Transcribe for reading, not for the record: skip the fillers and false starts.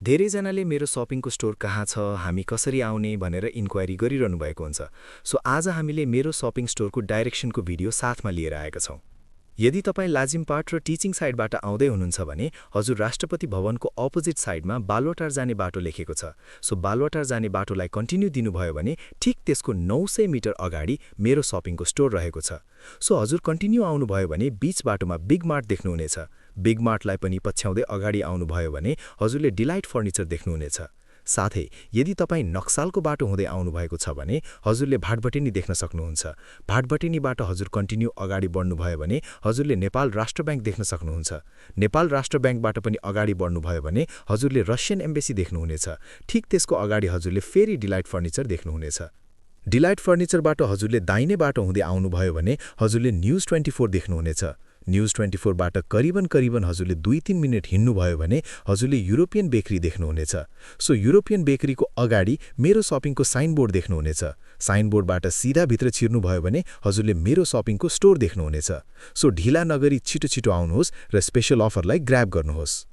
धेरैजनाले मेरो शपिङको स्टोर कहाँ छ, हामी कसरी आउने भनेर इन्क्वायरी गरिरहनु भएको हुन्छ। सो आज हामीले मेरो शपिङ स्टोरको डाइरेक्सनको भिडियो साथमा लिएर आएका छौँ। यदि तपाईँ लाजिमपाट र टिचिङ साइडबाट आउँदै हुनुहुन्छ भने हजुर राष्ट्रपति भवनको अपोजिट साइडमा बालुवाटार जाने बाटो लेखेको छ। सो बालुवाटार जाने बाटोलाई कन्टिन्यू दिनुभयो भने ठिक त्यसको 900 मिटर अगाडि मेरो शपिङको स्टोर रहेको छ। सो हजुर कन्टिन्यू आउनुभयो भने बीच बाटोमा बिग मार्ट देख्नुहुनेछ। बिग मार्टलाई पनि पछ्याउँदै अगाडि आउनुभयो भने हजुरले डिलाइट फर्निचर देख्नुहुनेछ। साथै यदि तपाईँ नक्सालको बाटो हुँदै आउनुभएको छ भने हजुरले भाटबटेनी देख्न सक्नुहुन्छ। भाटबटेनीबाट हजुर कन्टिन्यू अगाडि बढ्नुभयो भने हजुरले नेपाल राष्ट्र ब्याङ्क देख्न सक्नुहुन्छ। नेपाल राष्ट्र ब्याङ्कबाट पनि अगाडि बढ्नुभयो भने हजुरले रसियन एम्बेसी देख्नुहुनेछ। ठिक त्यसको अगाडि हजुरले फेरि डिलाइट फर्निचर देख्नुहुनेछ। डिलाइट फर्निचरबाट हजुरले दाहिने बाटो हुँदै आउनुभयो भने हजुरले न्युज 24 देख्नुहुनेछ। न्युज 24बाट करिबन हजुरले 2-3 मिनेट हिँड्नुभयो भने हजुरले युरोपियन बेकरी देख्नुहुनेछ। सो युरोपियन बेकरीको अगाडि मेरो शपिङको साइनबोर्ड देख्नुहुनेछ। साइनबोर्डबाट सिधा भित्र छिर्नुभयो भने हजुरले मेरो शपिङको स्टोर देख्नुहुनेछ। सो ढिला नगरी छिटो आउनुहोस् र स्पेशल अफरलाई ग्र्याब गर्नुहोस्।